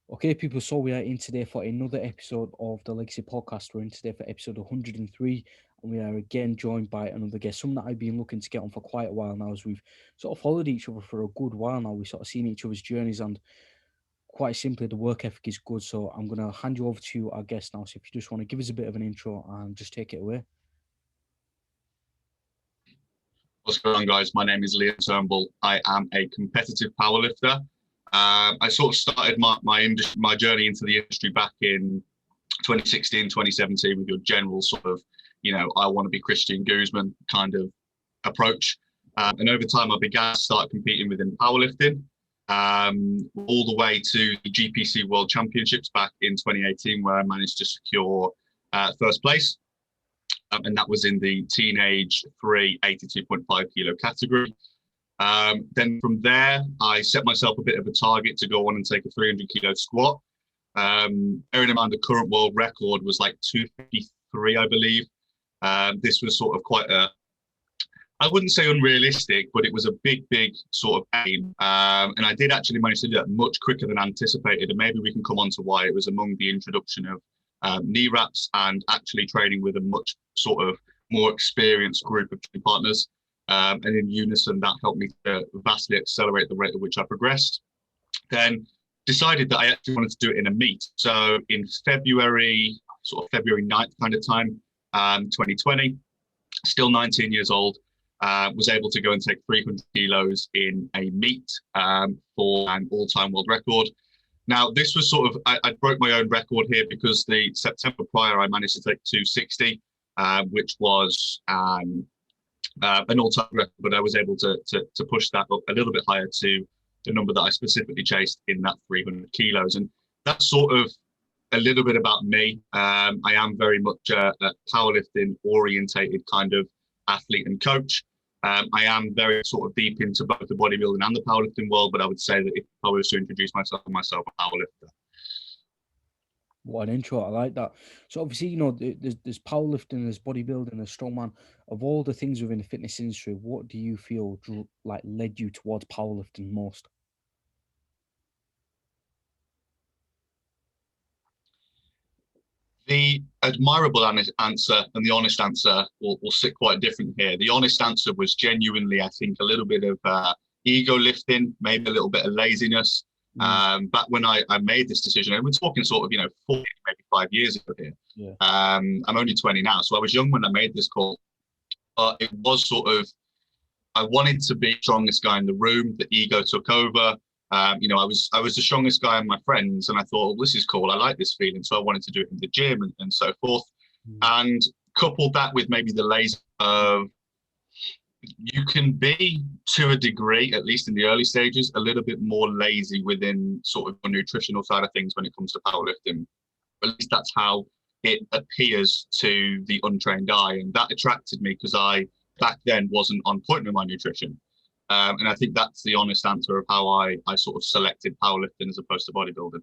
Okay, people, so we are in today for another episode of the Legacy Podcast. We're in today for episode 103, and we are again joined by another guest, someone that I've been looking to get on for quite a while now, as we've sort of followed each other for a good while now. We've sort of seen each other's journeys, and quite simply, the work ethic is good. So I'm going to hand you over to our guest now. So if you just want to give us a bit of an intro and just take it away. What's going on, guys? My name is Turnbull. I am a competitive powerlifter. I sort of started my journey into the industry back in 2016, 2017 with your general sort of, I want to be Christian Guzman kind of approach. And over time, I began to start competing within powerlifting, all the way to the GPC World Championships back in 2018, where I managed to secure first place. And that was in the teenage 82.5 kilo category. Then from there, I set myself a bit of a target to go on and take a 300 kilo squat. Bearing in mind the current world record was like 253, I believe. This was sort of quite I wouldn't say unrealistic, but it was a big sort of aim. And I did actually manage to do that much quicker than anticipated. And maybe we can come on to why it was among the introduction of knee wraps and actually training with a much sort of more experienced group of training partners. And in unison, that helped me to vastly accelerate the rate at which I progressed. Then decided that I actually wanted to do it in a meet. So in February, sort of February 9th kind of time, 2020, still 19 years old, was able to go and take 300 kilos in a meet for an all-time world record. Now, this was sort of, I broke my own record here because the September prior, I managed to take 260, which was an all-time record, but I was able to push that up a little bit higher to the number that I specifically chased in that 300 kilos. And that's sort of a little bit about me. I am very much a powerlifting orientated kind of athlete and coach. I am very sort of deep into both the bodybuilding and the powerlifting world, but I would say that if I was to introduce myself, a powerlifter. What an intro. I like that. So obviously, there's powerlifting, there's bodybuilding, there's strongman. Of all the things within the fitness industry, what do you feel like led you towards powerlifting most? The admirable answer and the honest answer will sit quite different here. The honest answer was genuinely, I think, a little bit of ego lifting, maybe a little bit of laziness. Back when I made this decision, and we're talking sort of, 40, maybe 5 years ago here. Yeah. I'm only 20 now, so I was young when I made this call. But it was sort of, I wanted to be the strongest guy in the room. The ego took over. I was the strongest guy in my friends, and I thought, well, this is cool. I like this feeling, so I wanted to do it in the gym and so forth. And coupled that with maybe the lazy of, you can be to a degree, at least in the early stages, a little bit more lazy within sort of the nutritional side of things when it comes to powerlifting. At least that's how it appears to the untrained eye, and that attracted me because I back then wasn't on point with my nutrition. And I think that's the honest answer of how I sort of selected powerlifting as opposed to bodybuilding.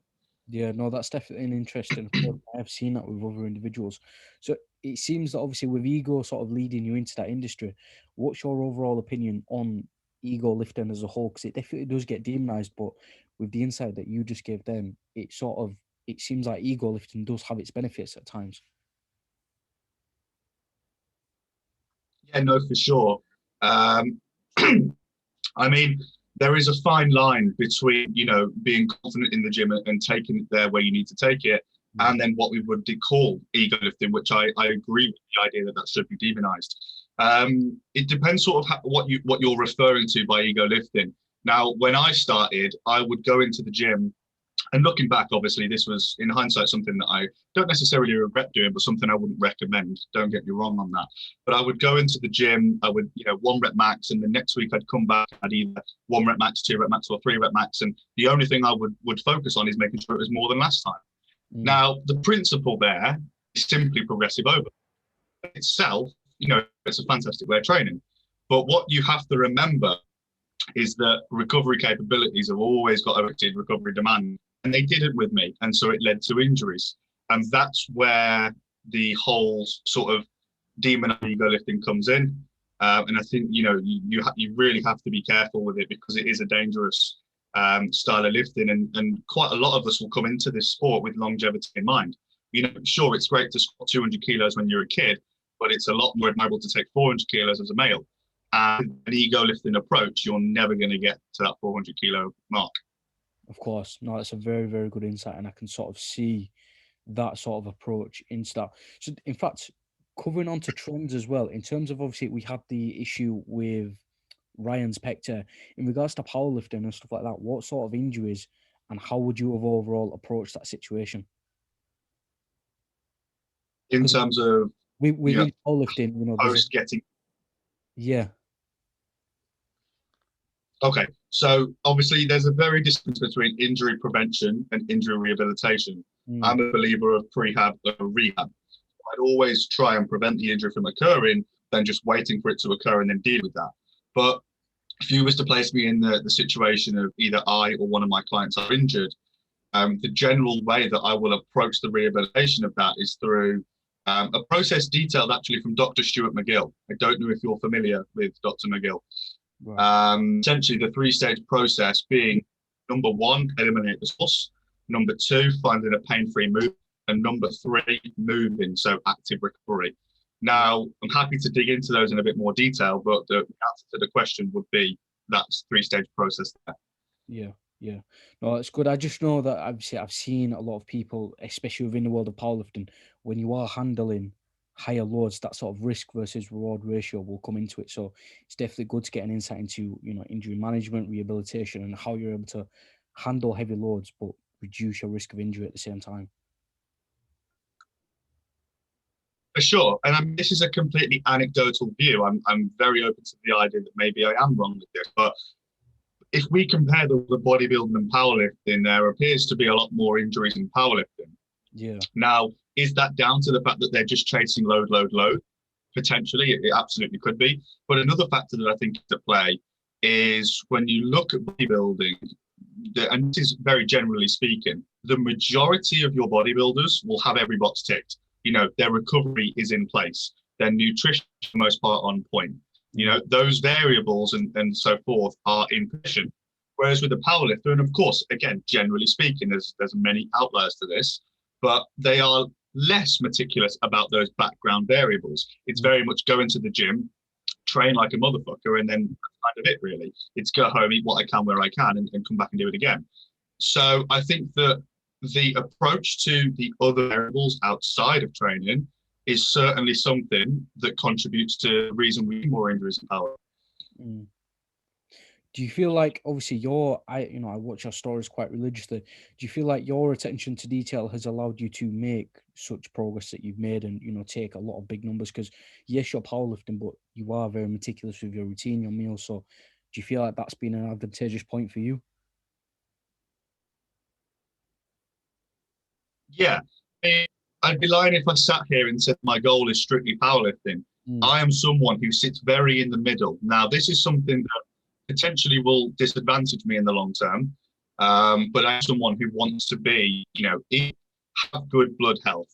Yeah, no, that's definitely an interesting approach. I've seen that with other individuals. So it seems that obviously with ego sort of leading you into that industry, what's your overall opinion on ego lifting as a whole? Because it definitely does get demonized, but with the insight that you just gave them, it seems like ego lifting does have its benefits at times. Yeah, no, for sure. I mean, there is a fine line between, being confident in the gym and taking it there where you need to take it, and then what we would call ego lifting, which I agree with the idea that should be demonized. It depends sort of what you're referring to by ego lifting. Now, when I started, I would go into the gym. And looking back, obviously, this was, in hindsight, something that I don't necessarily regret doing, but something I wouldn't recommend. Don't get me wrong on that. But I would go into the gym, I would, 1 rep max, and the next week I'd come back, I'd either 1 rep max, 2 rep max, or 3 rep max. And the only thing I would focus on is making sure it was more than last time. Now, the principle there is simply progressive over. Itself, it's a fantastic way of training. But what you have to remember is that recovery capabilities have always got a limited recovery demand. And they didn't with me. And so it led to injuries. And that's where the whole sort of demon ego lifting comes in. And I think, you really have to be careful with it because it is a dangerous style of lifting, and quite a lot of us will come into this sport with longevity in mind. Sure, it's great to squat 200 kilos when you're a kid, but it's a lot more admirable to take 400 kilos as a male. And an ego lifting approach, you're never going to get to that 400 kilo mark. Of course. No, that's a very, very good insight, and I can sort of see that sort of approach into that. So, in fact, covering on to trends as well, in terms of, obviously, we had the issue with Ryan's pec tear. In regards to powerlifting and stuff like that, what sort of injuries and how would you have overall approached that situation? In terms of within powerlifting, post getting. Yeah. Okay, so obviously there's a very difference between injury prevention and injury rehabilitation. I'm a believer of prehab or rehab. I'd always try and prevent the injury from occurring than just waiting for it to occur and then deal with that. But if you was to place me in the situation of either I or one of my clients are injured, the general way that I will approach the rehabilitation of that is through a process detailed actually from Dr. 𝗟𝗘𝗩𝗘𝗟. I don't know if you're familiar with Dr. McGill. Right. Essentially, the three-stage process being, number one, eliminate the source. Number two, finding a pain-free move. And number three, moving, so active recovery. Now, I'm happy to dig into those in a bit more detail, but the answer to the question would be that's three-stage process there. Yeah. No, it's good. I just know that I've seen a lot of people, especially within the world of powerlifting, when you are handling higher loads, that sort of risk versus reward ratio will come into it. So it's definitely good to get an insight into, injury management, rehabilitation, and how you're able to handle heavy loads, but reduce your risk of injury at the same time. For sure. And I mean, this is a completely anecdotal view. I'm very open to the idea that maybe I am wrong with this, but if we compare the bodybuilding and powerlifting, there appears to be a lot more injuries in powerlifting. Yeah. Now, is that down to the fact that they're just chasing load? Potentially, it absolutely could be. But another factor that I think is at play is when you look at bodybuilding, and this is very generally speaking, the majority of your bodybuilders will have every box ticked. Their recovery is in place. Their nutrition, for the most part, on point. Those variables and so forth are in position. Whereas with the powerlifter, and of course, again, generally speaking, there's many outliers to this, but they are less meticulous about those background variables. It's very much go into the gym, train like a motherfucker, and then kind of it, really. It's go home, eat what I can where I can, and come back and do it again. So I think that the approach to the other variables outside of training is certainly something that contributes to the reason we have more injuries in power. Do you feel like, obviously, I watch your stories quite religiously. Do you feel like your attention to detail has allowed you to make such progress that you've made and, take a lot of big numbers? Because yes, you're powerlifting, but you are very meticulous with your routine, your meals. So do you feel like that's been an advantageous point for you? Yeah. I'd be lying if I sat here and said my goal is strictly powerlifting. I am someone who sits very in the middle. Now, this is something that potentially will disadvantage me in the long term, but I'm someone who wants to be, have good blood health,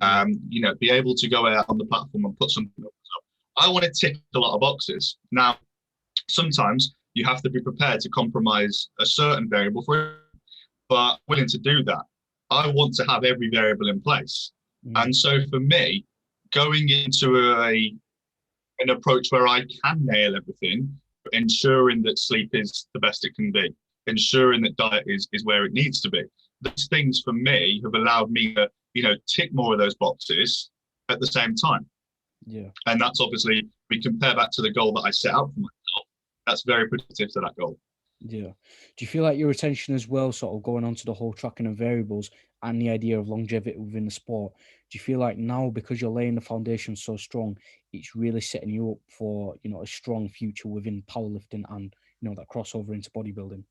be able to go out on the platform and put something up. I want to tick a lot of boxes. Now, sometimes you have to be prepared to compromise a certain variable for it, but willing to do that. I want to have every variable in place. And so for me, going into an approach where I can nail everything, ensuring that sleep is the best it can be, ensuring that diet is where it needs to be. Those things for me have allowed me to, tick more of those boxes at the same time. Yeah. And that's obviously, we compare back to the goal that I set out for myself. That's very predictive to that goal. Yeah. Do you feel like your attention as well, sort of going on to the whole tracking of variables and the idea of longevity within the sport, do you feel like now, because you're laying the foundation so strong, it's really setting you up for, a strong future within powerlifting and, that crossover into bodybuilding?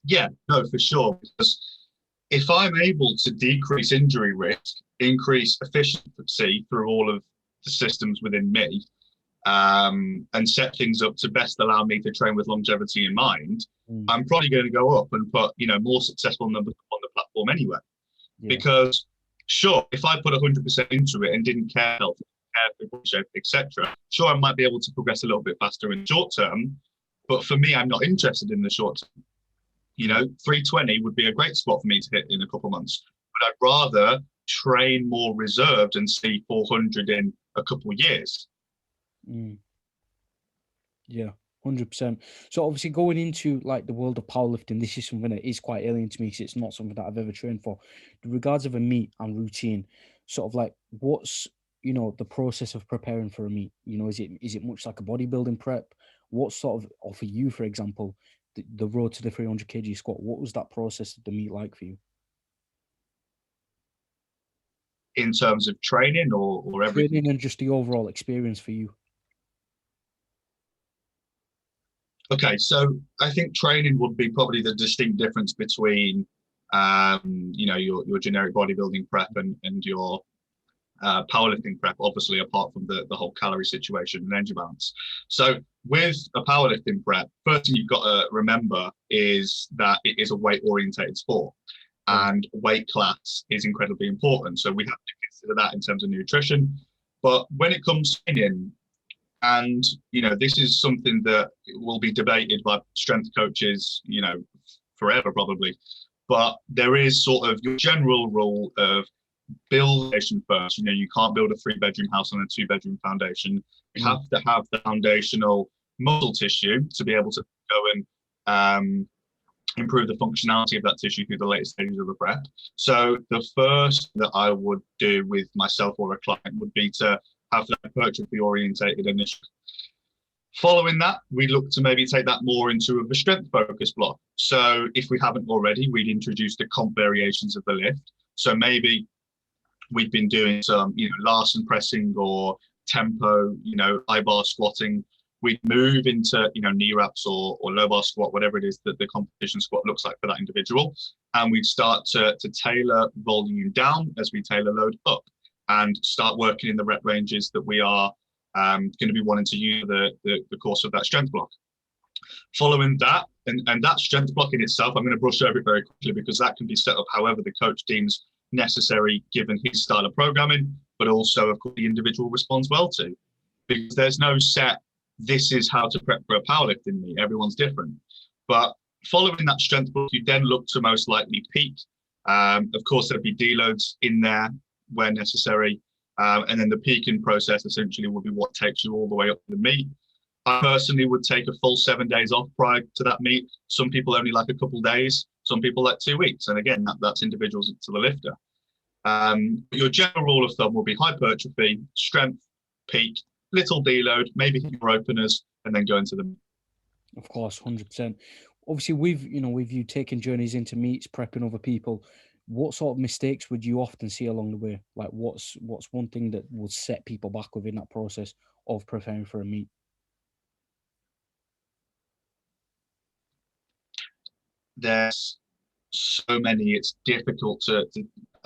Yeah, no, for sure. Because if I'm able to decrease injury risk, increase efficiency through all of the systems within me, and set things up to best allow me to train with longevity in mind, I'm probably going to go up and put, more successful numbers on the platform anyway. Yeah. Because sure, if I put 100% into it and didn't care for shape, etc., sure, I might be able to progress a little bit faster in the short term, But for me, I'm not interested in the short term. 320 would be a great spot for me to hit in a couple of months. But I'd rather train more reserved and see 400 in a couple of years. Yeah, 100%. So obviously going into like the world of powerlifting, this is something that is quite alien to me because it's not something that I've ever trained for. In regards of a meet and routine, sort of like what's, the process of preparing for a meet? Is it much like a bodybuilding prep? What sort of, or for you, for example, the road to the 300 kg squat, what was that process of the meet like for you? In terms of training or everything? Training and just the overall experience for you. Okay, so I think training would be probably the distinct difference between, your generic bodybuilding prep and your powerlifting prep, obviously, apart from the whole calorie situation and energy balance. So with a powerlifting prep, first thing you've got to remember is that it is a weight-orientated sport, and weight class is incredibly important. So we have to consider that in terms of nutrition. But when it comes to training, and this is something that will be debated by strength coaches, forever probably. But there is sort of your general rule of build foundation first. You can't build a 3-bedroom house on a 2-bedroom foundation. You have to have the foundational muscle tissue to be able to go and improve the functionality of that tissue through the later stages of the prep. So the first that I would do with myself or a client would be to have that hypertrophy orientated initiative. Following that, we look to maybe take that more into a strength focused block. So if we haven't already, we'd introduce the comp variations of the lift. So maybe we've been doing some, Larsen pressing or tempo, high bar squatting. We'd move into, knee wraps or low bar squat, whatever it is that the competition squat looks like for that individual. And we'd start to tailor volume down as we tailor load up, and start working in the rep ranges that we are going to be wanting to use the course of that strength block. Following that, and that strength block in itself, I'm going to brush over it very quickly because that can be set up however the coach deems necessary given his style of programming, but also, of course, the individual responds well to. Because there's no set, this is how to prep for a powerlifting meet. Everyone's different. But following that strength block, you then look to most likely peak. Of course, there'll be deloads in there where necessary. And then the peaking process essentially will be what takes you all the way up to the meet. I personally would take a full 7 days off prior to that meet. Some people only like a couple days. Some people like 2 weeks. And again, that's individuals to the lifter. Your general rule of thumb will be hypertrophy, strength, peak, little deload, maybe hit your openers, and then go into the meet. Of course, 100%. Obviously, with you taking journeys into meets, prepping other people, what sort of mistakes would you often see along the way? Like what's one thing that will set people back within that process of preparing for a meet? There's so many, it's difficult to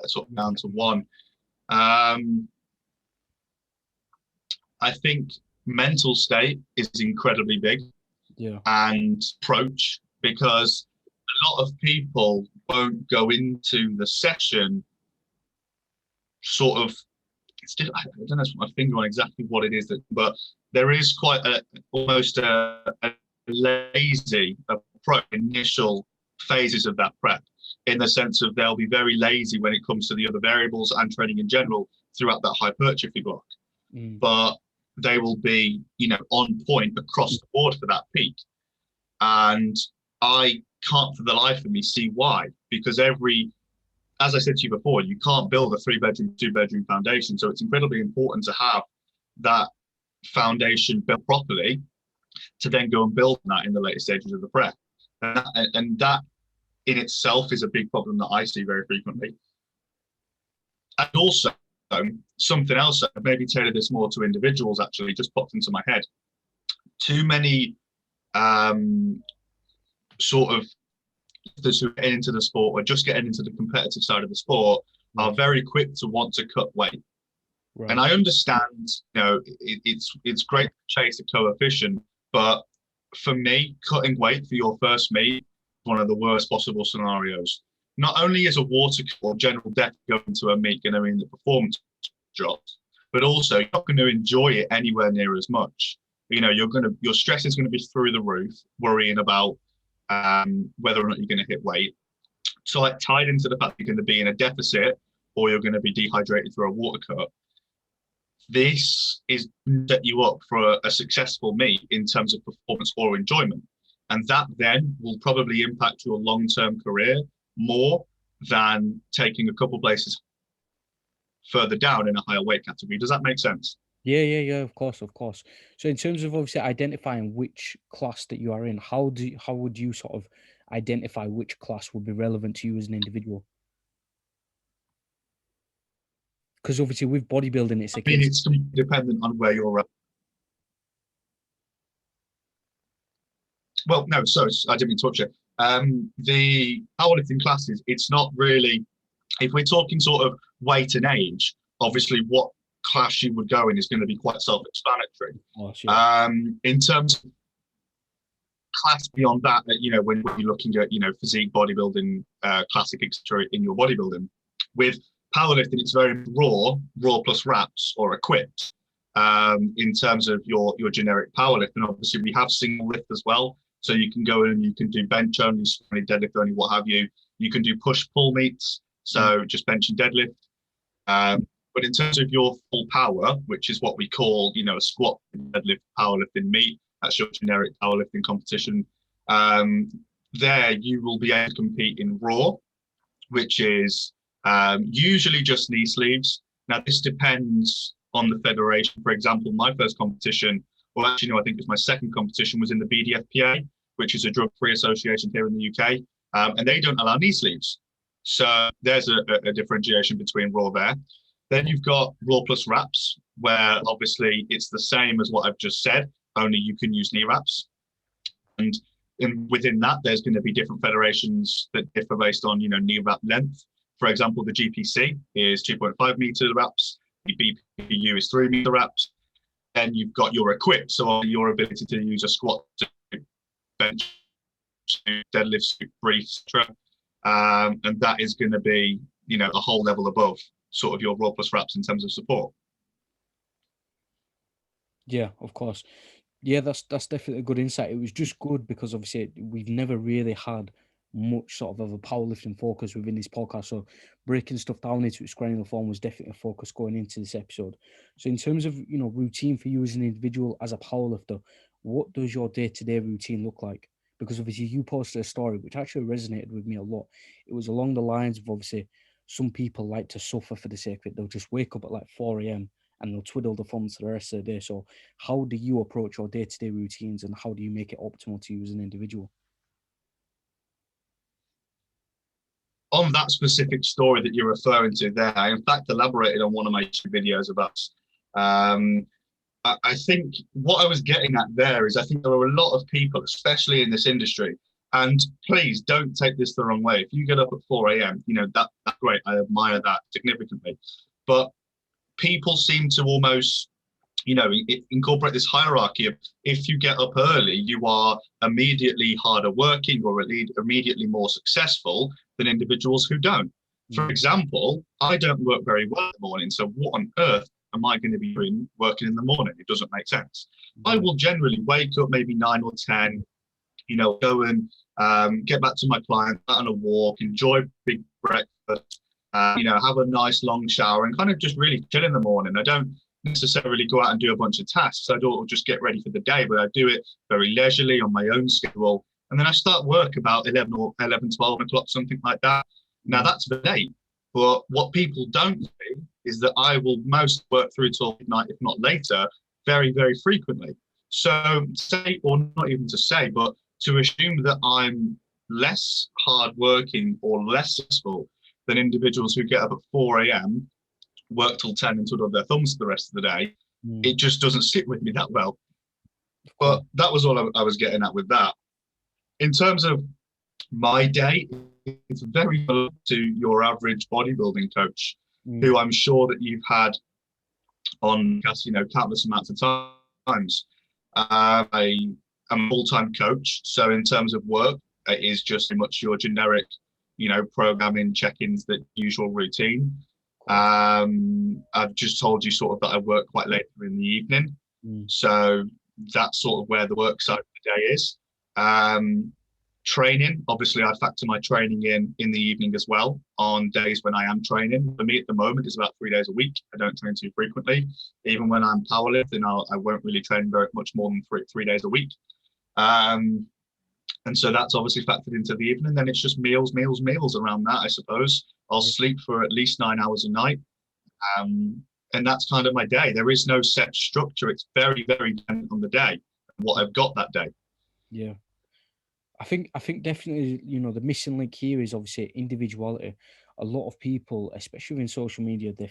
sort of down to one. I think mental state is incredibly big. Yeah. And approach, because a lot of people won't go into the session sort of, I don't know, put my finger on exactly what it is, but there is quite almost a lazy approach initial phases of that prep, in the sense of they'll be very lazy when it comes to the other variables and training in general throughout that hypertrophy block. But they will be, on point across the board for that peak. And I can't for the life of me see why, because as I said to you before, you can't build a 3-bedroom, 2-bedroom foundation. So it's incredibly important to have that foundation built properly to then go and build that in the later stages of the prep. And that in itself is a big problem that I see very frequently. And also, something else that maybe tailor this more to individuals actually just popped into my head. Too many sort of those who get into the sport or just getting into the competitive side of the sport are very quick to want to cut weight. Right. And I understand, it's great to chase a coefficient, but for me, cutting weight for your first meet is one of the worst possible scenarios. Not only is a water or general death going to a meet going to mean the performance drops, but also you're not going to enjoy it anywhere near as much. your stress is going to be through the roof, worrying about whether or not you're going to hit weight. So like tied into the fact that you're going to be in a deficit or you're going to be dehydrated through a water cut, this is set you up for a successful meet in terms of performance or enjoyment. And that then will probably impact your long-term career more than taking a couple places further down in a higher weight category. Does that make sense? Yeah, of course. So in terms of obviously identifying which class that you are in, how would you sort of identify which class would be relevant to you as an individual? Because obviously with bodybuilding, it's a I mean, case. it's dependent on where you're at. Well, no, so I didn't mean to touch it. The powerlifting classes, it's not really, if we're talking sort of weight and age, obviously what class you would go in is going to be quite self-explanatory. Oh, sure. In terms of class beyond that, when you're looking at, physique, bodybuilding, classic, etc. in your bodybuilding, with powerlifting, it's very raw plus reps or equipped. In terms of your generic powerlift, and obviously we have single lift as well, so you can go in and you can do bench only, deadlift only, what have you. You can do push pull meets, so just bench and deadlift. But in terms of your full power, which is what we call, a squat, deadlift, powerlifting meet, that's your generic powerlifting competition. There you will be able to compete in raw, which is usually just knee sleeves. Now this depends on the federation. For example, my first competition, or actually no, I think it's my second competition, was in the BDFPA, which is a drug-free association here in the UK, and they don't allow knee sleeves. So there's a differentiation between raw there. Then you've got raw plus wraps, where obviously it's the same as what I've just said, only you can use knee wraps. And within that, there's going to be different federations that differ based on, knee wrap length. For example, the GPC is 2.5 meter wraps. The BPU is 3 meter wraps. Then you've got your equipped, so your ability to use a squat, bench, deadlift, brief, etc. And that is going to be, a whole level above sort of your raw plus wraps in terms of support. Yeah, of course. Yeah, that's definitely a good insight. It was just good because obviously we've never really had much sort of a powerlifting focus within this podcast. So breaking stuff down into its granular form was definitely a focus going into this episode. So in terms of, routine for you as an individual, as a powerlifter, what does your day-to-day routine look like? Because obviously you posted a story which actually resonated with me a lot. It was along the lines of obviously some people like to suffer for the sake of it. They'll just wake up at like 4 a.m. and they'll twiddle the thumbs for the rest of the day. So how do you approach your day-to-day routines and how do you make it optimal to you as an individual? On that specific story that you're referring to there, I in fact elaborated on one of my videos about I think what I was getting at there is I think there are a lot of people, especially in this industry, and please don't take this the wrong way. If you get up at 4 a.m., that's great. I admire that significantly. But people seem to almost, incorporate this hierarchy of if you get up early, you are immediately harder working or immediately more successful than individuals who don't. For example, I don't work very well in the morning, so what on earth am I going to be doing working in the morning? It doesn't make sense. I will generally wake up maybe 9 or 10, go and get back to my client, out on a walk, enjoy big breakfast, have a nice long shower and kind of just really chill in the morning. I don't necessarily go out and do a bunch of tasks. I don't just get ready for the day, but I do it very leisurely on my own schedule. And then I start work about 11 or 11, 12 o'clock, something like that. Now that's the day. But what people don't see is that I will most work through till midnight, if not later, very, very frequently. So say, or not even to say, but to assume that I'm less hardworking or less successful than individuals who get up at 4 a.m., work till 10 and twiddle their thumbs for the rest of the day, it just doesn't sit with me that well. But that was all I was getting at with that. In terms of my day, it's very similar to your average bodybuilding coach, who I'm sure that you've had on, countless amounts of times. I'm a full-time coach, so in terms of work, it is just much your generic, programming, check-ins, the usual routine. I've just told you sort of that I work quite late in the evening. So that's sort of where the work side of the day is. Training, obviously, I factor my training in the evening as well on days when I am training. For me at the moment, it's about 3 days a week. I don't train too frequently. Even when I'm powerlifting, I won't really train very much more than three days a week. And so that's obviously factored into the evening. Then it's just meals around that, I suppose. I'll sleep for at least 9 hours a night. And that's kind of my day. There is no set structure. It's very, very dependent on the day, what I've got that day. Yeah. I think definitely, you know, the missing link here is obviously individuality. A lot of people, especially in social media, they're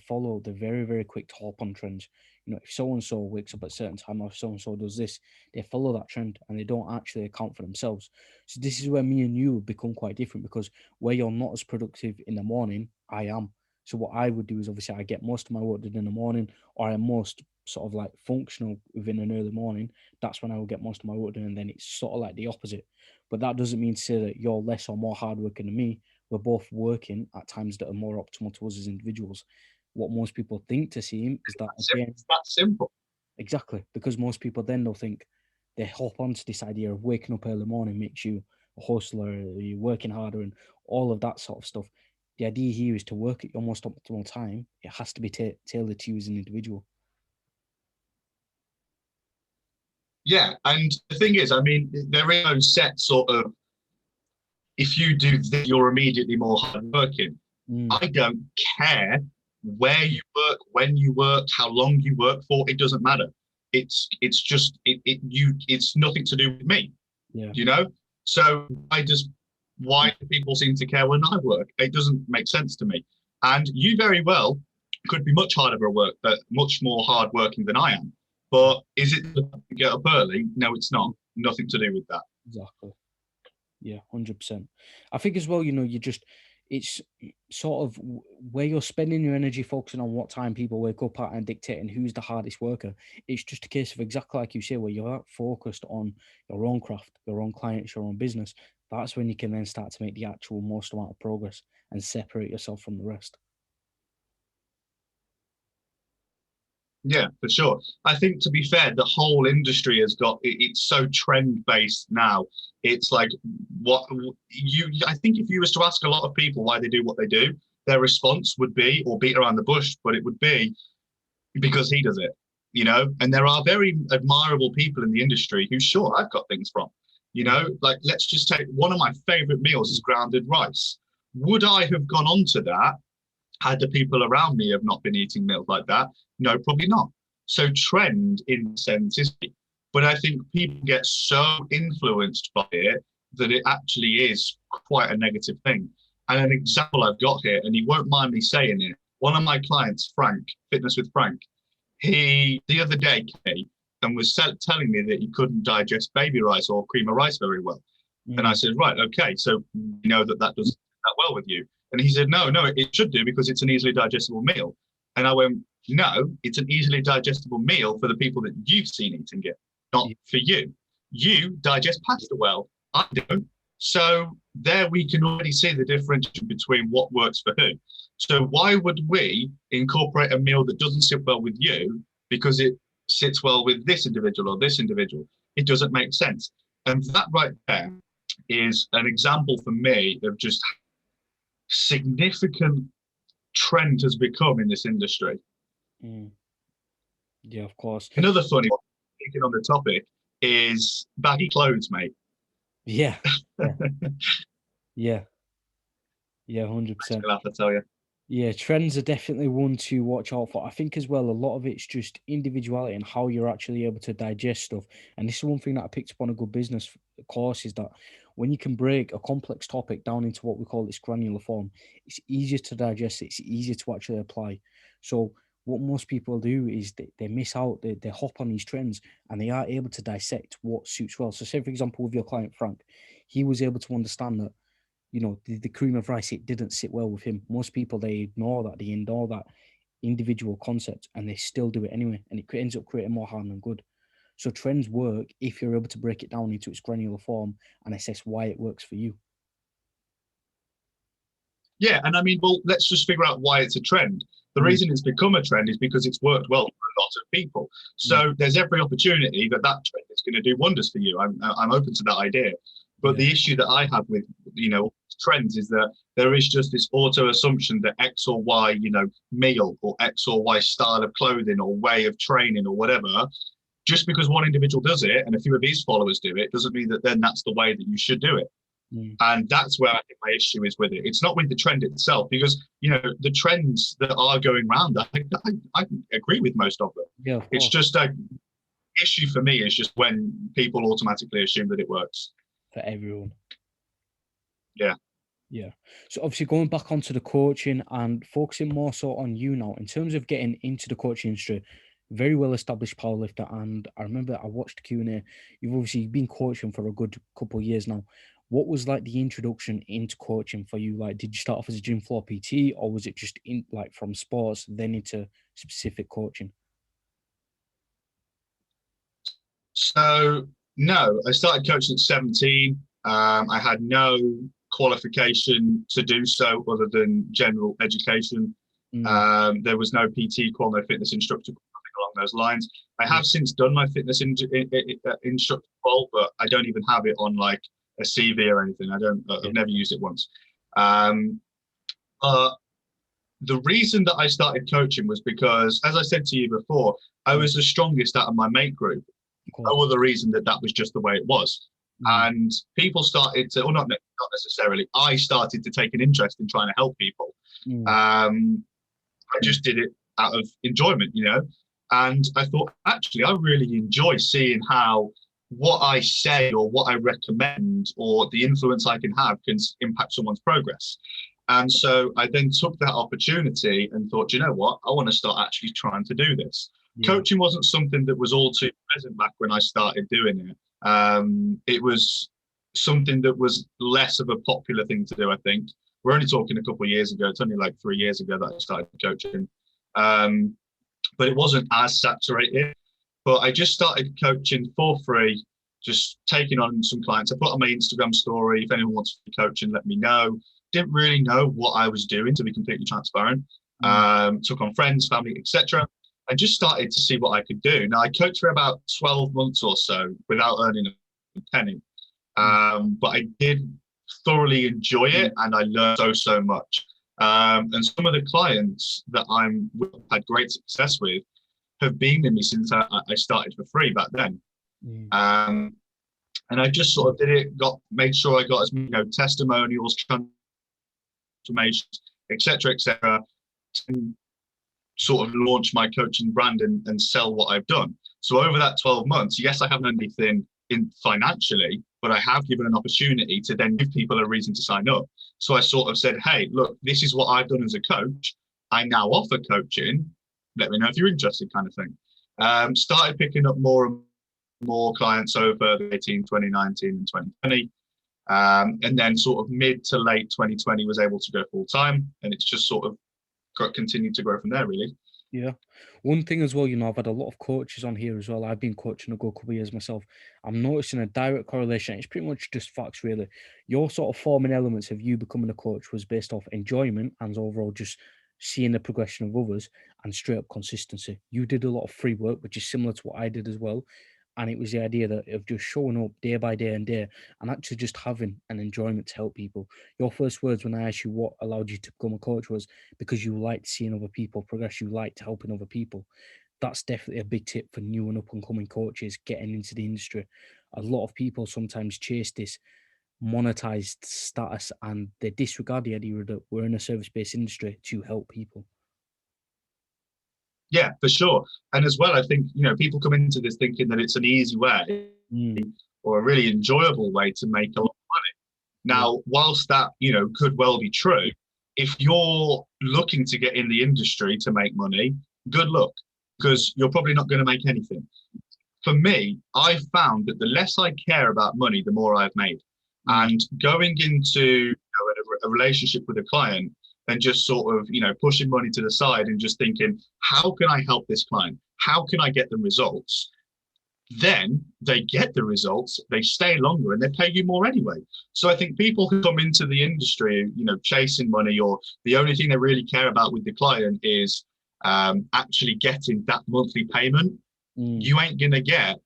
very, very quick to hop on trends. You know, if so-and-so wakes up at a certain time or if so-and-so does this, they follow that trend and they don't actually account for themselves. So this is where me and you become quite different, because where you're not as productive in the morning, I am. So what I would do is obviously I get most of my work done in the morning, or I'm most sort of like functional within an early morning. That's when I will get most of my work done, and then it's sort of like the opposite. But that doesn't mean to say that you're less or more hardworking than me. We're both working at times that are more optimal to us as individuals. What most people think to see him is that, again, It's that simple. exactly, because most people then they'll think, they hop onto this idea of waking up early morning makes you a hustler, you're working harder, and all of that sort of stuff. The idea here is to work at your most optimal time. It has to be tailored to you as an individual. Yeah, and the thing is, I mean, there is no set sort of, if you do this, you're immediately more hardworking. I don't care where you work, when you work, how long you work for. It doesn't matter. It's just it's nothing to do with me. Yeah. You know. So why do people seem to care when I work? It doesn't make sense to me. And you very well could be much harder at work, but much more hardworking than I am. But is it to get up early? No, it's not. Nothing to do with that. Exactly. Yeah, 100%. I think as well, you know, it's sort of where you're spending your energy focusing on what time people wake up at and dictating who's the hardest worker. It's just a case of exactly like you say, where you're focused on your own craft, your own clients, your own business. That's when you can then start to make the actual most amount of progress and separate yourself from the rest. Yeah, for sure. I think, to be fair, the whole industry has got it's so trend based now. It's like what you I think if you was to ask a lot of people why they do what they do, their response would be, or beat around the bush, but it would be because he does it, you know? And there are very admirable people in the industry who, sure, I've got things from, you know, like let's just take one of my favorite meals is grounded rice. Would I have gone on to that had the people around me have not been eating meals like that? No, probably not. So trend in a sense is, but I think people get so influenced by it that it actually is quite a negative thing. And an example I've got here, and he won't mind me saying it, one of my clients, Frank, Fitness with Frank, he the other day came and was telling me that he couldn't digest baby rice or cream of rice very well. And I said, right, okay, so you know that doesn't that well with you. And he said, no, it should do because it's an easily digestible meal. And I went, no, it's an easily digestible meal for the people that you've seen eating it, not for you. You digest pasta well, I don't. So there we can already see the difference between what works for who. So why would we incorporate a meal that doesn't sit well with you because it sits well with this individual or this individual? It doesn't make sense. And that right there is an example for me of just significant trend has become in this industry. Yeah, of course. Another funny one, speaking on the topic, is baggy clothes, mate. Yeah. Yeah. Yeah, 100%. I'll have to tell you. Yeah, trends are definitely one to watch out for. I think as well, a lot of it's just individuality and how you're actually able to digest stuff. And this is one thing that I picked up on a good business course, is that when you can break a complex topic down into what we call its granular form, it's easier to digest, it's easier to actually apply. So what most people do is they miss out, they hop on these trends and they are able to dissect what suits well. So say, for example, with your client, Frank, he was able to understand that, you know, the cream of rice, it didn't sit well with him. Most people, they ignore that individual concept and they still do it anyway. And it ends up creating more harm than good. So trends work if you're able to break it down into its granular form and assess why it works for you. Yeah, and I mean, well, let's just figure out why it's a trend. The reason it's become a trend is because it's worked well for a lot of people. So there's every opportunity that trend is going to do wonders for you. I'm open to that idea. But the issue that I have with, trends is that there is just this auto assumption that X or Y, meal or X or Y style of clothing or way of training or whatever, just because one individual does it and a few of his followers do it, doesn't mean that then that's the way that you should do it. And that's where I think my issue is with it. It's not with the trend itself, because the trends that are going around, I agree with most of them. Yeah, it's just a issue for me is just when people automatically assume that it works for everyone. Yeah. So obviously going back onto the coaching and focusing more so on you now in terms of getting into the coaching industry. Very well established powerlifter, and I remember I watched the Q&A. You've obviously been coaching for a good couple of years now. What was like the introduction into coaching for you? Like, did you start off as a gym floor PT, or was it just in like from sports then into specific coaching? So no, I started coaching at 17. I had no qualification to do so other than general education. There was no PT qual, no fitness instructor, nothing along those lines. I have since done my fitness instructor qual, but I don't even have it on like a CV or anything. I've never used it once. But the reason that I started coaching was because, as I said to you before, I was the strongest out of my mate group. No other reason that was just the way it was. And people started to, or not necessarily, I started to take an interest in trying to help people. I just did it out of enjoyment, and I thought, actually, I really enjoy seeing how what I say or what I recommend or the influence I can have can impact someone's progress. And so I then took that opportunity and thought, you know what, I want to start actually trying to do this. Coaching wasn't something that was all too present back when I started doing it. It was something that was less of a popular thing to do, I think. We're only talking a couple of years ago. It's only like 3 years ago that I started coaching. But it wasn't as saturated. But I just started coaching for free, just taking on some clients. I put on my Instagram story, if anyone wants to coach, let me know. Didn't really know what I was doing, to be completely transparent. Took on friends, family, etc. And just started to see what I could do. Now, I coached for about 12 months or so without earning a penny. But I did thoroughly enjoy it, and I learned so much. And some of the clients that had great success with have been with me since I started for free back then. And I just sort of did it, made sure I got as testimonials, transformations, etc., to sort of launch my coaching brand and sell what I've done. So over that 12 months, yes, I haven't done anything financially, but I have given an opportunity to then give people a reason to sign up. So I sort of said, hey, look, this is what I've done as a coach. I now offer coaching. Let me know if you're interested, kind of thing. Started picking up more and more clients over 2019 and 2020. And then sort of mid to late 2020 was able to go full time. And it's just sort of continued to grow from there, really. Yeah. One thing as well, I've had a lot of coaches on here as well. I've been coaching a good couple of years myself. I'm noticing a direct correlation. It's pretty much just facts, really. Your sort of forming elements of you becoming a coach was based off enjoyment and overall just seeing the progression of others and straight up consistency. You did a lot of free work, which is similar to what I did as well. And it was the idea of just showing up day by day and day and actually just having an enjoyment to help people. Your first words when I asked you what allowed you to become a coach was because you liked seeing other people progress, you liked helping other people. That's definitely a big tip for new and up and coming coaches getting into the industry. A lot of people sometimes chase this monetized status and they disregard the idea that we're in a service-based industry to help people. Yeah, for sure. And as well, I think, people come into this thinking that it's an easy way or a really enjoyable way to make a lot of money. Now, whilst that, could well be true, if you're looking to get in the industry to make money, good luck, because you're probably not going to make anything. For me, I found that the less I care about money, the more I've made. And going into a relationship with a client, and just sort of, pushing money to the side and just thinking, how can I help this client? How can I get them results? then they get the results, they stay longer, and they pay you more anyway. So I think people who come into the industry, chasing money, or the only thing they really care about with the client is actually getting that monthly payment, you ain't gonna get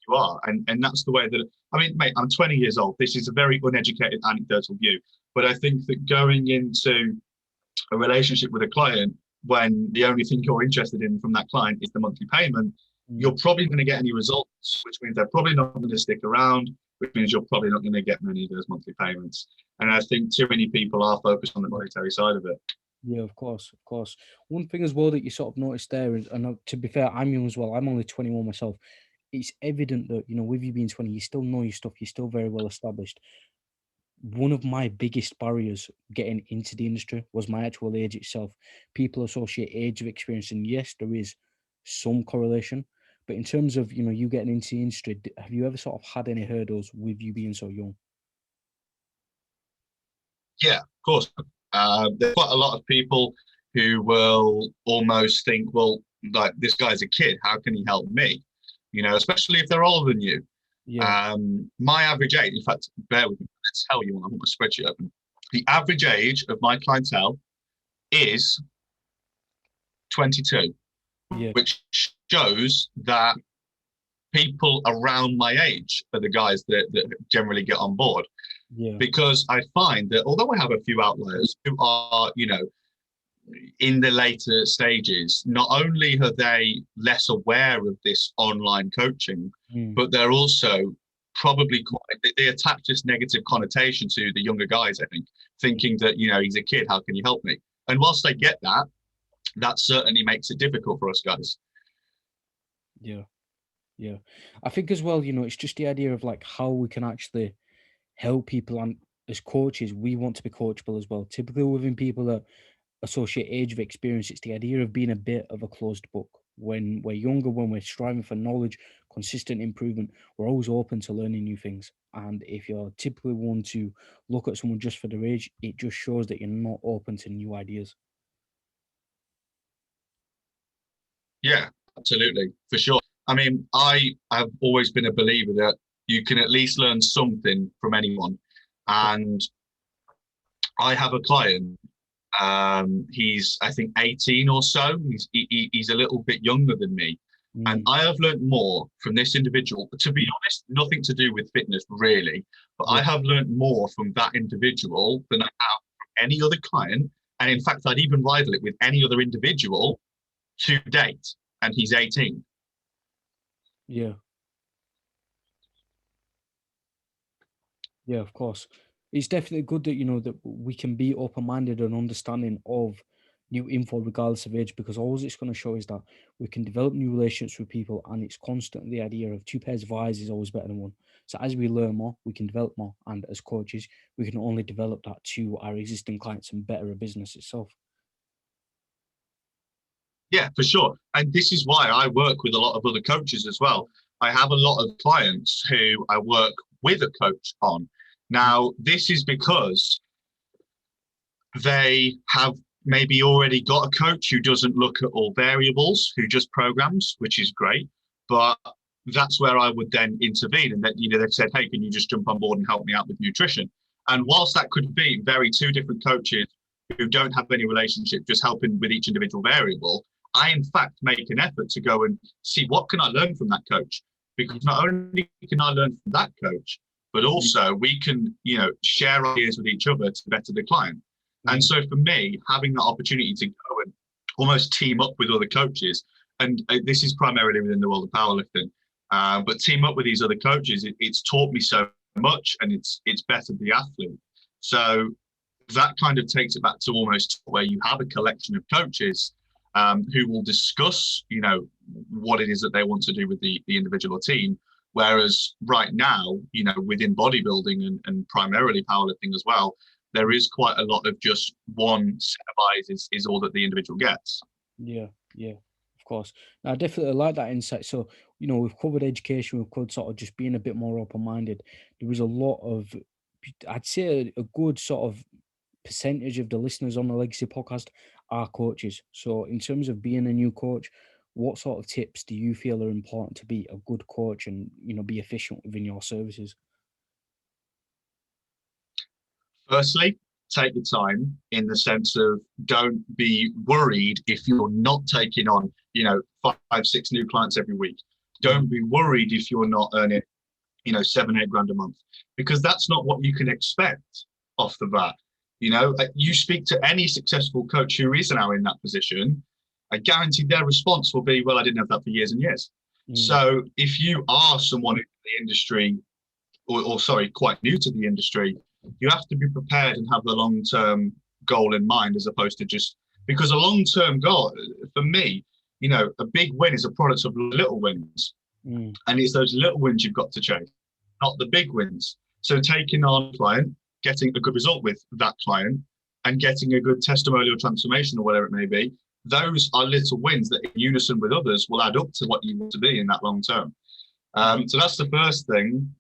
you are. And that's the way that, I mean, mate, I'm 20 years old. This is a very uneducated anecdotal view, but I think that going into a relationship with a client when the only thing you're interested in from that client is the monthly payment, you're probably going to get any results, which means they're probably not going to stick around, which means you're probably not going to get many of those monthly payments. And I think too many people are focused on the monetary side of it. Yeah, of course, of course. One thing as well that you sort of noticed there is, and to be fair, I'm young as well. I'm only 21 myself. It's evident that, with you being 20, you still know your stuff. You're still very well established. One of my biggest barriers getting into the industry was my actual age itself. People associate age of experience, and yes, there is some correlation. But in terms of, you getting into the industry, have you ever sort of had any hurdles with you being so young? Yeah, of course. There's quite a lot of people who will almost think, well, like, this guy's a kid, how can he help me? Especially if they're older than you. Yeah, My average age, in fact, bear with me, let's tell you when I want my spreadsheet open. The average age of my clientele is 22, yeah, which shows that people around my age are the guys that generally get on board. yeah, Because I find that although I have a few outliers who are, in the later stages, not only are they less aware of this online coaching, but they're also probably they attach this negative connotation to the younger guys, I think, thinking that, he's a kid, how can you help me? And whilst they get that, that certainly makes it difficult for us guys. yeah, yeah. I think as well, it's just the idea of like how we can actually help people, and as coaches, we want to be coachable as well. Typically, within people that associate age of experience, it's the idea of being a bit of a closed book. When we're younger, when we're striving for knowledge, consistent improvement, we're always open to learning new things. And if you're typically one to look at someone just for their age, it just shows that you're not open to new ideas. Yeah, absolutely, for sure. I mean, I have always been a believer that you can at least learn something from anyone. And I have a client. He's, I think, 18 or so. He's a little bit younger than me. And I have learned more from this individual. To be honest, nothing to do with fitness, really. But I Yeah, have learned more from that individual than I have from any other client. And in fact, I'd even rival it with any other individual to date. And he's 18. yeah, yeah, of course. It's definitely good that that we can be open-minded and understanding of new info regardless of age, because all it's going to show is that we can develop new relationships with people, and it's constantly the idea of two pairs of eyes is always better than one. So as we learn more, we can develop more, and as coaches, we can only develop that to our existing clients and better a business itself. Yeah, for sure. And this is why I work with a lot of other coaches as well. I have a lot of clients who I work with a coach on. Now, this is because they have maybe already got a coach who doesn't look at all variables, who just programs, which is great. But that's where I would then intervene. And that, they've said, hey, can you just jump on board and help me out with nutrition? And whilst that could be very two different coaches who don't have any relationship, just helping with each individual variable, I in fact make an effort to go and see what can I learn from that coach, because not only can I learn from that coach, but also we can, share ideas with each other to better the client. And so for me, having that opportunity to go and almost team up with other coaches, and this is primarily within the world of powerlifting, but team up with these other coaches, it's taught me so much, and it's bettered the athlete. So that kind of takes it back to almost where you have a collection of coaches who will discuss, what it is that they want to do with the individual team. Whereas right now, within bodybuilding and primarily powerlifting as well, there is quite a lot of just one set of eyes is all that the individual gets. Yeah, yeah, of course. Now, I definitely like that insight. So, we've covered education, we've covered sort of just being a bit more open-minded. There was a lot of, I'd say, a good sort of percentage of the listeners on the Legacy podcast are coaches. So, in terms of being a new coach, what sort of tips do you feel are important to be a good coach and, be efficient within your services? Firstly, take the time in the sense of don't be worried if you're not taking on, 5, 6 new clients every week. Don't be worried if you're not earning, 7, 8 grand a month, because that's not what you can expect off the bat. You speak to any successful coach who is now in that position, I guarantee their response will be, well, I didn't have that for years and years. So if you are someone in the industry, or sorry, quite new to the industry, you have to be prepared and have the long-term goal in mind, as opposed to just, because a long-term goal, for me, a big win is a product of little wins. And it's those little wins you've got to chase, not the big wins. So taking on a client, getting a good result with that client, and getting a good testimonial transformation or whatever it may be, those are little wins that in unison with others will add up to what you want to be in that long term. So that's the first thing.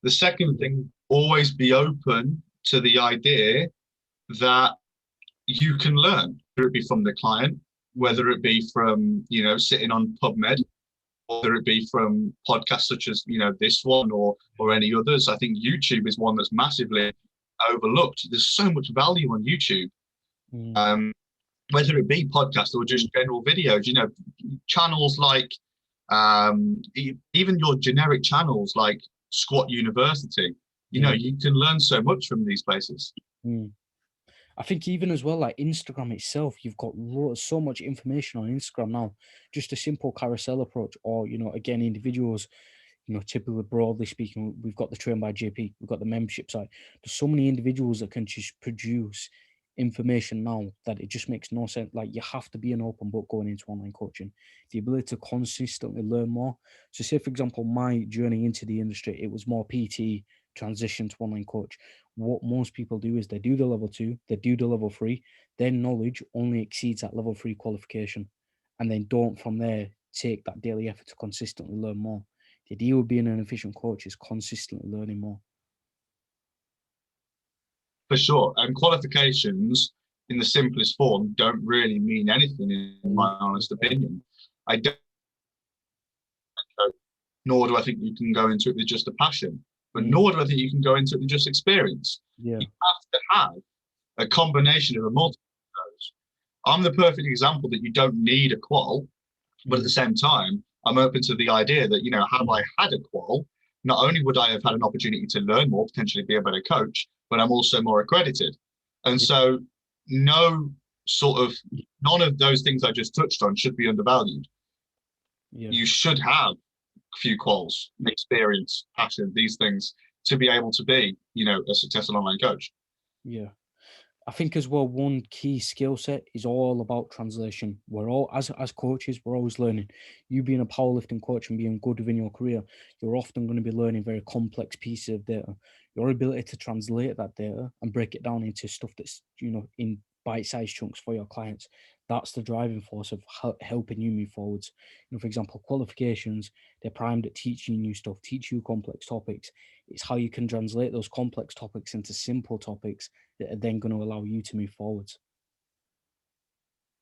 The second thing, always be open to the idea that you can learn, whether it be from the client, whether it be from, sitting on PubMed, whether it be from podcasts such as, this one or any others. I think YouTube is one that's massively overlooked. There's so much value on YouTube. Whether it be podcasts or just general videos, channels like, even your generic channels like Squat University, you can learn so much from these places. I think even as well, like Instagram itself, you've got so much information on Instagram now. Just a simple carousel approach, or again, individuals. Typically, broadly speaking, we've got the Train by JP, we've got the membership site. There's so many individuals that can just produce information now that it just makes no sense. Like, you have to be an open book going into online coaching. The ability to consistently learn more. So say, for example, my journey into the industry, it was more PT, transition to online coach. What most people do is they do the level 2, they do the level 3, their knowledge only exceeds that level 3 qualification, and then don't from there take that daily effort to consistently learn more. The idea of being an efficient coach is consistently learning more. For sure. And qualifications in the simplest form don't really mean anything, in my honest opinion. I don't, nor do I think you can go into it with just a passion, but nor do I think you can go into it with just experience. You have to have a combination of a multiple of those. I'm the perfect example that you don't need a qual, but at the same time, I'm open to the idea that, had I had a qual, not only would I have had an opportunity to learn more, potentially be a better coach, but I'm also more accredited. And so none of those things I just touched on should be undervalued. You should have a few quals, experience, passion, these things to be able to be, a successful online coach. Yeah. I think as well, one key skill set is all about translation. We're all, as coaches, we're always learning. You being a powerlifting coach and being good within your career, you're often going to be learning very complex pieces of data. Your ability to translate that data and break it down into stuff that's, in bite-sized chunks for your clients, that's the driving force of helping you move forwards. For example, qualifications, they're primed at teaching you new stuff, teach you complex topics. It's how you can translate those complex topics into simple topics that are then going to allow you to move forwards.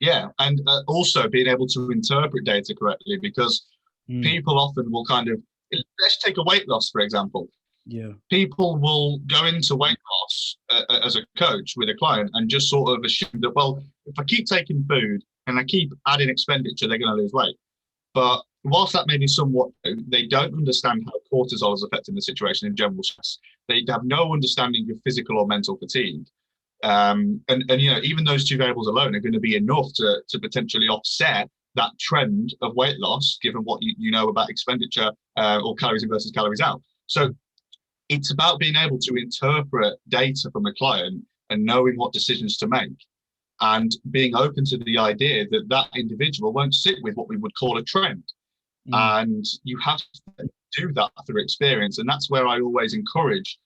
Yeah, and also being able to interpret data correctly, because people often will let's take a weight loss, for example. Yeah. People will go into weight loss as a coach with a client and just sort of assume that, well, if I keep taking food and I keep adding expenditure, they're going to lose weight. But whilst that may be somewhat, they don't understand how cortisol is affecting the situation in general stress. They have no understanding of physical or mental fatigue. And even those two variables alone are going to be enough to potentially offset that trend of weight loss, given what you know about expenditure or calories in versus calories out. So it's about being able to interpret data from a client and knowing what decisions to make, and being open to the idea that that individual won't sit with what we would call a trend. And you have to do that through experience. And that's where I always encourage,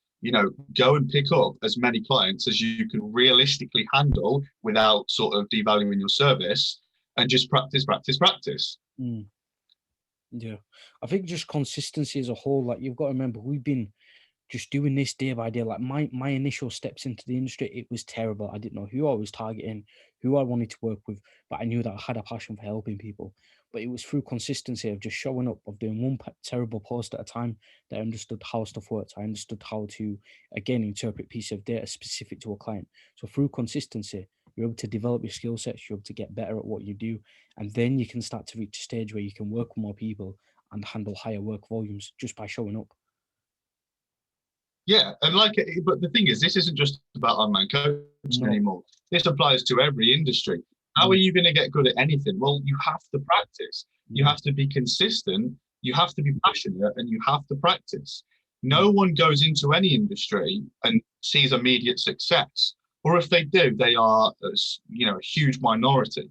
go and pick up as many clients as you can realistically handle without sort of devaluing your service, and just practice. Yeah. I think just consistency as a whole, like, you've got to remember, we've been just doing this day by day. Like, my initial steps into the industry, it was terrible. I didn't know who I was targeting, who I wanted to work with, but I knew that I had a passion for helping people. but it was through consistency of just showing up, of doing one terrible post at a time, that I understood how stuff works. I understood how to, again, interpret piece of data specific to a client. So through consistency, you're able to develop your skill sets, you're able to get better at what you do, and then you can start to reach a stage where you can work with more people and handle higher work volumes just by showing up. Yeah, and but the thing is, this isn't just about online coaching anymore. This applies to every industry. How are you going to get good at anything? Well, you have to practice. You have to be consistent. You have to be passionate, and you have to practice. No one goes into any industry and sees immediate success, or if they do, they are, a huge minority.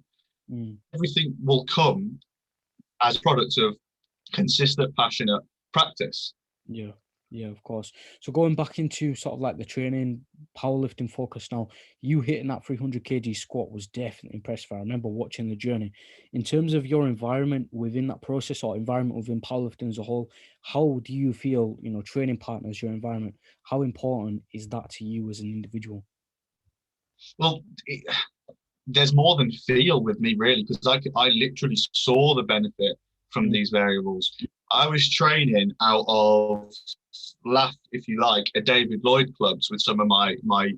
Everything will come as a product of consistent, passionate practice. Yeah, of course. So going back into sort of like the training, powerlifting focus now, you hitting that 300 kg squat was definitely impressive. I remember watching the journey. In terms of your environment within that process, or environment within powerlifting as a whole, how do you feel, training partners, your environment, how important is that to you as an individual? Well, there's more than feel with me, really, because I literally saw the benefit from these variables. I was training out of laugh, if you like, a David Lloyd clubs with some of my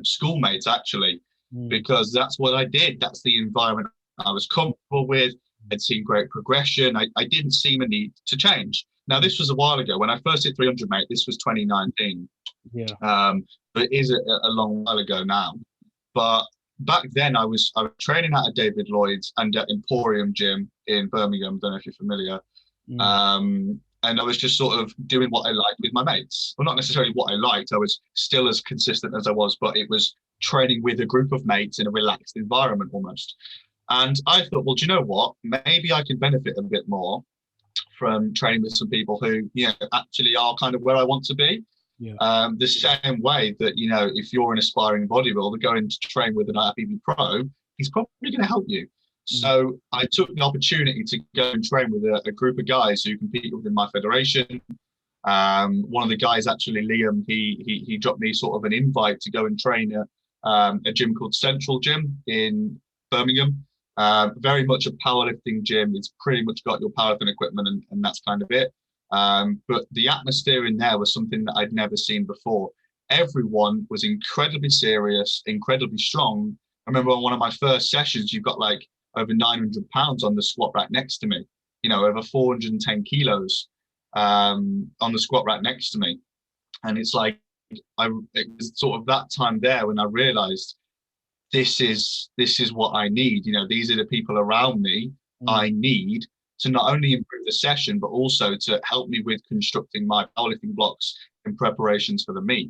schoolmates, actually, because that's what I did. That's the environment I was comfortable with. I'd seen great progression. I didn't see a need to change. Now, this was a while ago. When I first hit 300, mate, this was 2019. Yeah. But it is a long while ago now. But back then, I was training at a David Lloyd's and at Emporium Gym in Birmingham. I don't know if you're familiar. And I was just sort of doing what I liked with my mates. Well, not necessarily what I liked. I was still as consistent as I was, but it was training with a group of mates in a relaxed environment almost. And I thought, well, do you know what? Maybe I can benefit a bit more from training with some people who, actually are kind of where I want to be. Yeah. The same way that, if you're an aspiring bodybuilder going to train with an IFBB pro, he's probably going to help you. So I took the opportunity to go and train with a group of guys who compete within my federation. One of the guys, actually, Liam, he dropped me sort of an invite to go and train at a gym called Central Gym in Birmingham. Very much a powerlifting gym. It's pretty much got your powerlifting equipment and that's kind of it. But the atmosphere in there was something that I'd never seen before. Everyone was incredibly serious, incredibly strong. I remember on one of my first sessions, you've got like over 900 pounds on the squat rack next to me, over 410 kilos on the squat rack next to me. And it's like, it was sort of that time there when I realized this is what I need. These are the people around me I need to not only improve the session, but also to help me with constructing my powerlifting blocks in preparations for the meet.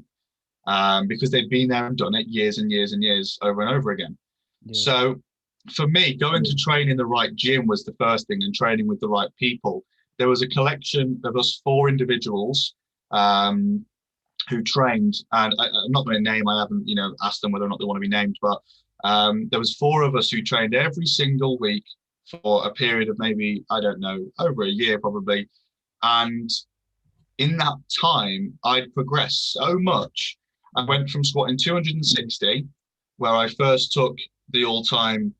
Because they've been there and done it years and years and years over and over again. So for me, going to train in the right gym was the first thing, and training with the right people. There was a collection of us 4 individuals who trained, and I'm not going to name, I haven't, asked them whether or not they want to be named, but there was 4 of us who trained every single week for a period of maybe, I don't know, over a year probably. And in that time, I'd progressed so much. I went from squatting 260, where I first took the all-time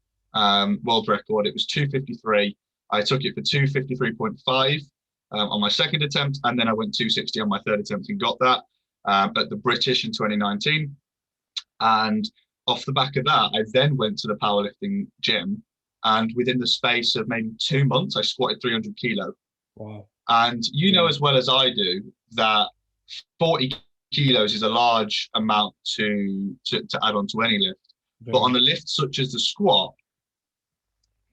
world record. It was 253. I took it for 253.5 on my second attempt, and then I went 260 on my third attempt and got that at the British in 2019. And off the back of that, I then went to the powerlifting gym, and within the space of maybe 2 months, I squatted 300 kilo. Wow. And you know as well as I do that 40 kilos is a large amount to add on to any lift. But on the lifts such as the squat,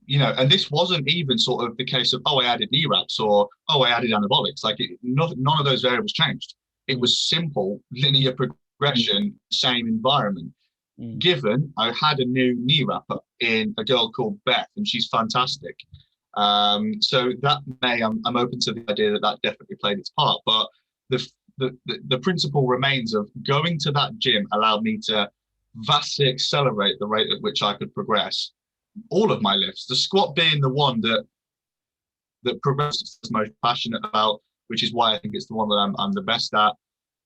and this wasn't even sort of the case of, I added knee wraps or, I added anabolics. Like none of those variables changed. It was simple, linear progression, same environment. Given I had a new knee wrapper in a girl called Beth, and she's fantastic. So that I'm open to the idea that definitely played its part. But the principle remains of going to that gym allowed me to vastly accelerate the rate at which I could progress all of my lifts, the squat being the one that progress is most passionate about, which is why I think it's the one that I'm the best at.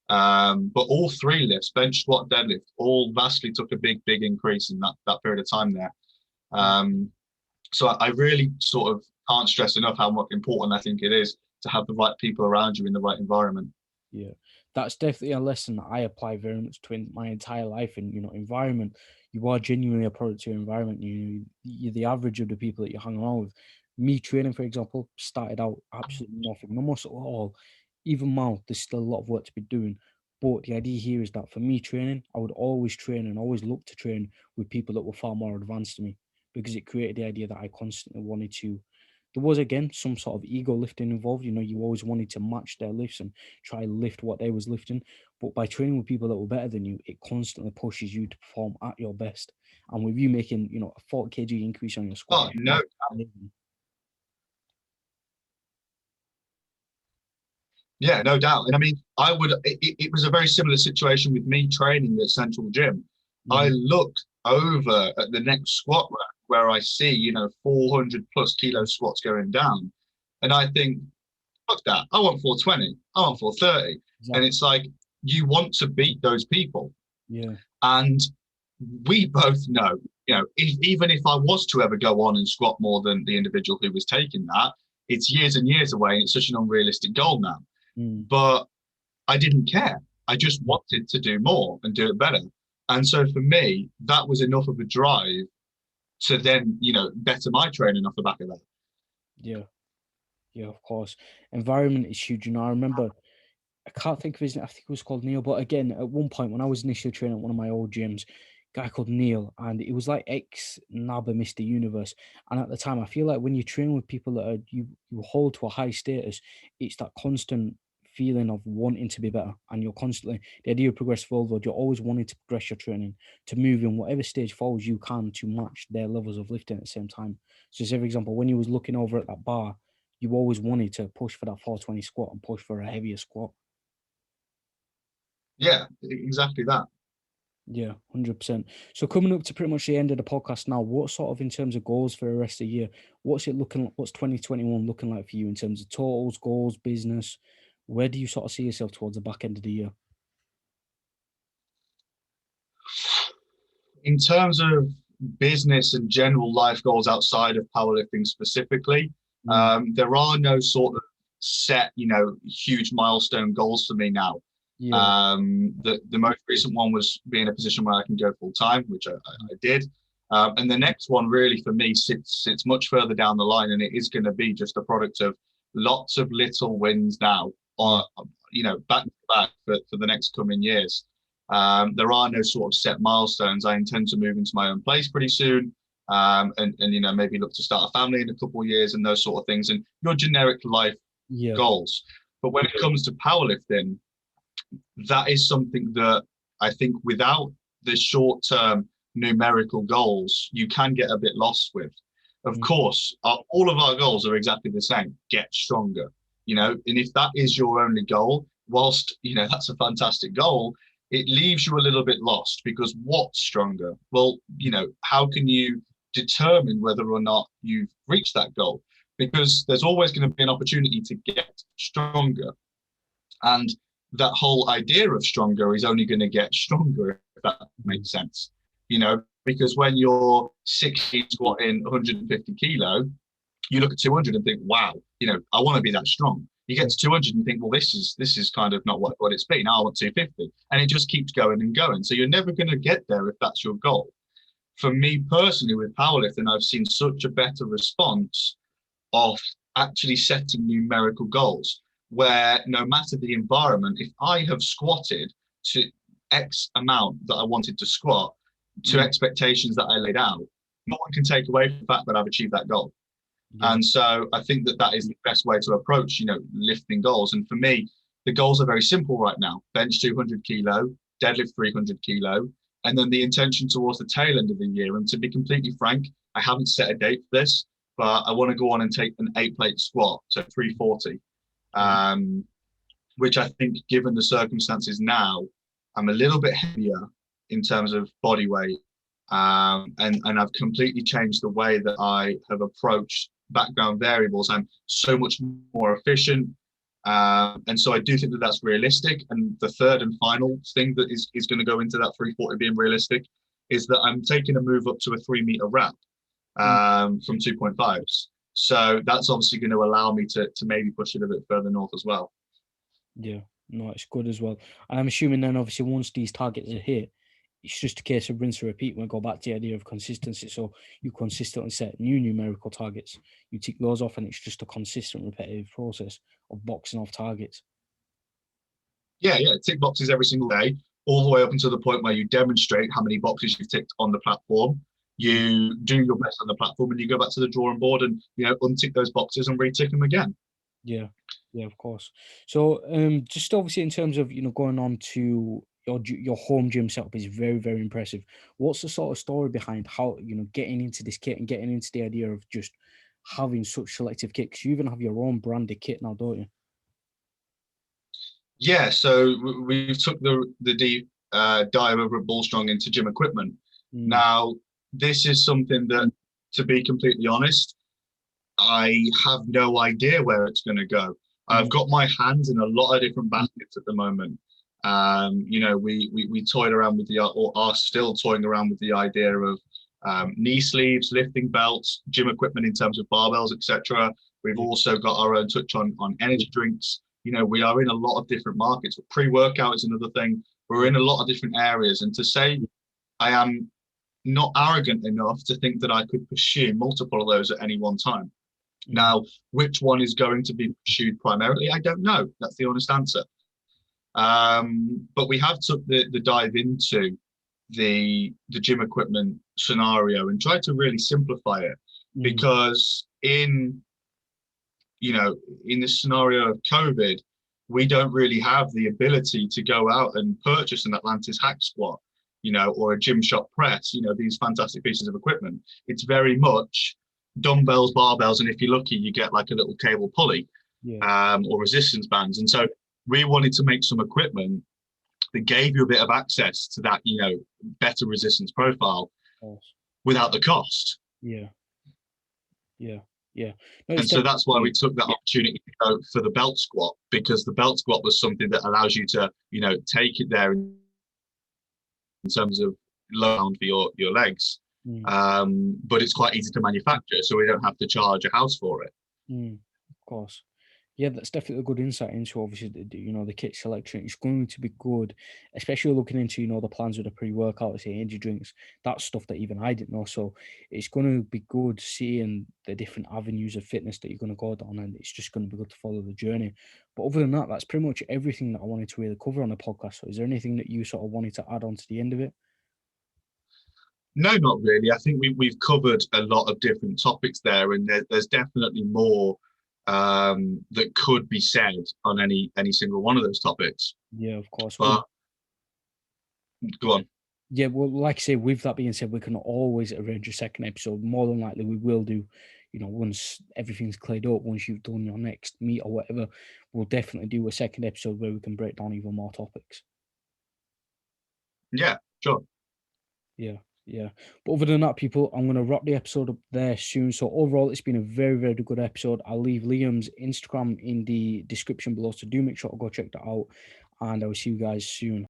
But all 3 lifts, bench, squat, deadlift, all vastly took a big increase in that period of time there. So I really sort of can't stress enough how much important I think it is to have the right people around you in the right environment. Yeah, that's definitely a lesson that I apply very much to in my entire life. And environment, you are genuinely a product to your environment. You're the average of the people that you hang around with. Me training, for example, started out absolutely nothing, no muscle at all. Even now, there's still a lot of work to be doing. But the idea here is that for me training, I would always train and always look to train with people that were far more advanced to me, because it created the idea that I constantly wanted to. There was again some sort of ego lifting involved. You always wanted to match their lifts and try lift what they was lifting. But by training with people that were better than you, it constantly pushes you to perform at your best. And with you making, a 40 kg increase on your squat, Oh, no. Yeah, no doubt. And I mean, it was a very similar situation with me training at Central Gym. I looked over at the next squat rack where I see, 400 plus kilo squats going down. And I think, fuck that. I want 420. I want 430. Exactly. And it's like, you want to beat those people. Yeah. And we both know, even if I was to ever go on and squat more than the individual who was taking that, it's years and years away. And it's such an unrealistic goal now. But I didn't care. I just wanted to do more and do it better. And so for me, that was enough of a drive to then, better my training off the back of that. Yeah. Yeah, of course. Environment is huge. I remember, I can't think of his name. I think it was called Neil. But again, at one point when I was initially training at one of my old gyms, a guy called Neil, and it was like 𝗟𝗘𝗩𝗘𝗟 Mr. Universe. And at the time, I feel like when you train with people that are you hold to a high status, it's that constant feeling of wanting to be better, and you're constantly the idea of progressive overload. You're always wanting to progress your training to move in whatever stage forwards you can to match their levels of lifting at the same time. So, say for example, when you was looking over at that bar, you always wanted to push for that 420 squat and push for a heavier squat. Yeah, exactly that. Yeah, 100%. So coming up to pretty much the end of the podcast now, what sort of in terms of goals for the rest of the year? What's it looking like? What's 2021 looking like for you in terms of totals, goals, business? Where do you sort of see yourself towards the back end of the year? In terms of business and general life goals outside of powerlifting specifically, there are no sort of set, huge milestone goals for me now. Yeah. The most recent one was being in a position where I can go full time, which I did. And the next one really for me sits much further down the line, and it is going to be just a product of lots of little wins now, or back to back for the next coming years. There are no sort of set milestones. I intend to move into my own place pretty soon, and maybe look to start a family in a couple of years and those sort of things, and your generic life goals. But when it comes to powerlifting, that is something that I think without the short-term numerical goals, you can get a bit lost with. Of course, all of our goals are exactly the same: get stronger. And if that is your only goal, whilst that's a fantastic goal, it leaves you a little bit lost, because what's stronger? Well, how can you determine whether or not you've reached that goal? Because there's always going to be an opportunity to get stronger. And that whole idea of stronger is only going to get stronger, if that makes sense. Because when you're 16 squatting 150 kilo, you look at 200 and think, wow, I want to be that strong. You get to 200 and think, well, this is kind of not what it's been. I want 250. And it just keeps going and going. So you're never going to get there if that's your goal. For me personally, with powerlifting, I've seen such a better response of actually setting numerical goals, where no matter the environment, if I have squatted to X amount that I wanted to squat, to expectations that I laid out, no one can take away from the fact that I've achieved that goal. And so I think that is the best way to approach, lifting goals. And for me, the goals are very simple right now: bench 200 kilo, deadlift 300 kilo, and then the intention towards the tail end of the year. And to be completely frank, I haven't set a date for this, but I want to go on and take an 8-plate squat, so 340, which I think, given the circumstances now, I'm a little bit heavier in terms of body weight. And I've completely changed the way that I have approached background variables. I'm so much more efficient. And so I do think that that's realistic. And the third and final thing that is going to go into that 340 being realistic is that I'm taking a move up to a 3-meter wrap from 2.5s. So that's obviously going to allow me to maybe push it a bit further north as well. Yeah, no, it's good as well. And I'm assuming then, obviously, once these targets are hit, it's just a case of rinse and repeat. We'll go back to the idea of consistency. So you consistently set new numerical targets, you tick those off, and it's just a consistent, repetitive process of boxing off targets. Yeah, tick boxes every single day, all the way up until the point where you demonstrate how many boxes you've ticked on the platform. You do your best on the platform, and you go back to the drawing board and untick those boxes and retick them again. Yeah, of course. So, just obviously in terms of going on to your home gym setup is very, very impressive. What's the sort of story behind how getting into this kit and getting into the idea of just having such selective kit? 'Cause you even have your own branded kit now, don't you? Yeah, so we've took the deep dive over at Bullstrong into gym equipment. Now, this is something that, to be completely honest, I have no idea where it's going to go. I've got my hands in a lot of different baskets at the moment. We toyed around with or are still toying around with the idea of knee sleeves, lifting belts, gym equipment in terms of barbells, etc. We've also got our own touch on energy drinks. We are in a lot of different markets. Pre-workout is another thing. We're in a lot of different areas. And to say I am not arrogant enough to think that I could pursue multiple of those at any one time. Now, which one is going to be pursued primarily? I don't know. That's the honest answer. But we have took the dive into the gym equipment scenario and tried to really simplify it, because in the scenario of COVID, we don't really have the ability to go out and purchase an Atlantis hack squat, or a Gymshark press, these fantastic pieces of equipment. It's very much dumbbells, barbells, and if you're lucky, you get like a little cable pulley, or resistance bands. And so we wanted to make some equipment that gave you a bit of access to that, better resistance profile without the cost. Yeah. No, and so that's why we took that opportunity to go for the belt squat, because the belt squat was something that allows you to, take it there in terms of load for your legs. But it's quite easy to manufacture, so we don't have to charge a house for it. Of course. Yeah, that's definitely a good insight into obviously the kit selection. It's going to be good, especially looking into the plans with the pre-workout, say energy drinks, that stuff that even I didn't know. So it's going to be good seeing the different avenues of fitness that you're going to go down, and it's just going to be good to follow the journey. But other than that, that's pretty much everything that I wanted to really cover on the podcast. So is there anything that you sort of wanted to add on to the end of it? No, not really. I think we've covered a lot of different topics there, and there's definitely more that could be said on any single one of those topics. Yeah, of course. But go on. Yeah, well, like I say, with that being said, we can always arrange a second episode. More than likely, we will do, once everything's cleared up, once you've done your next meet or whatever, we'll definitely do a second episode where we can break down even more topics. Yeah, sure. Yeah. But other than that, people, I'm going to wrap the episode up there soon. So overall, it's been a very, very good episode. I'll leave Liam's Instagram in the description below, so do make sure to go check that out. And I will see you guys soon.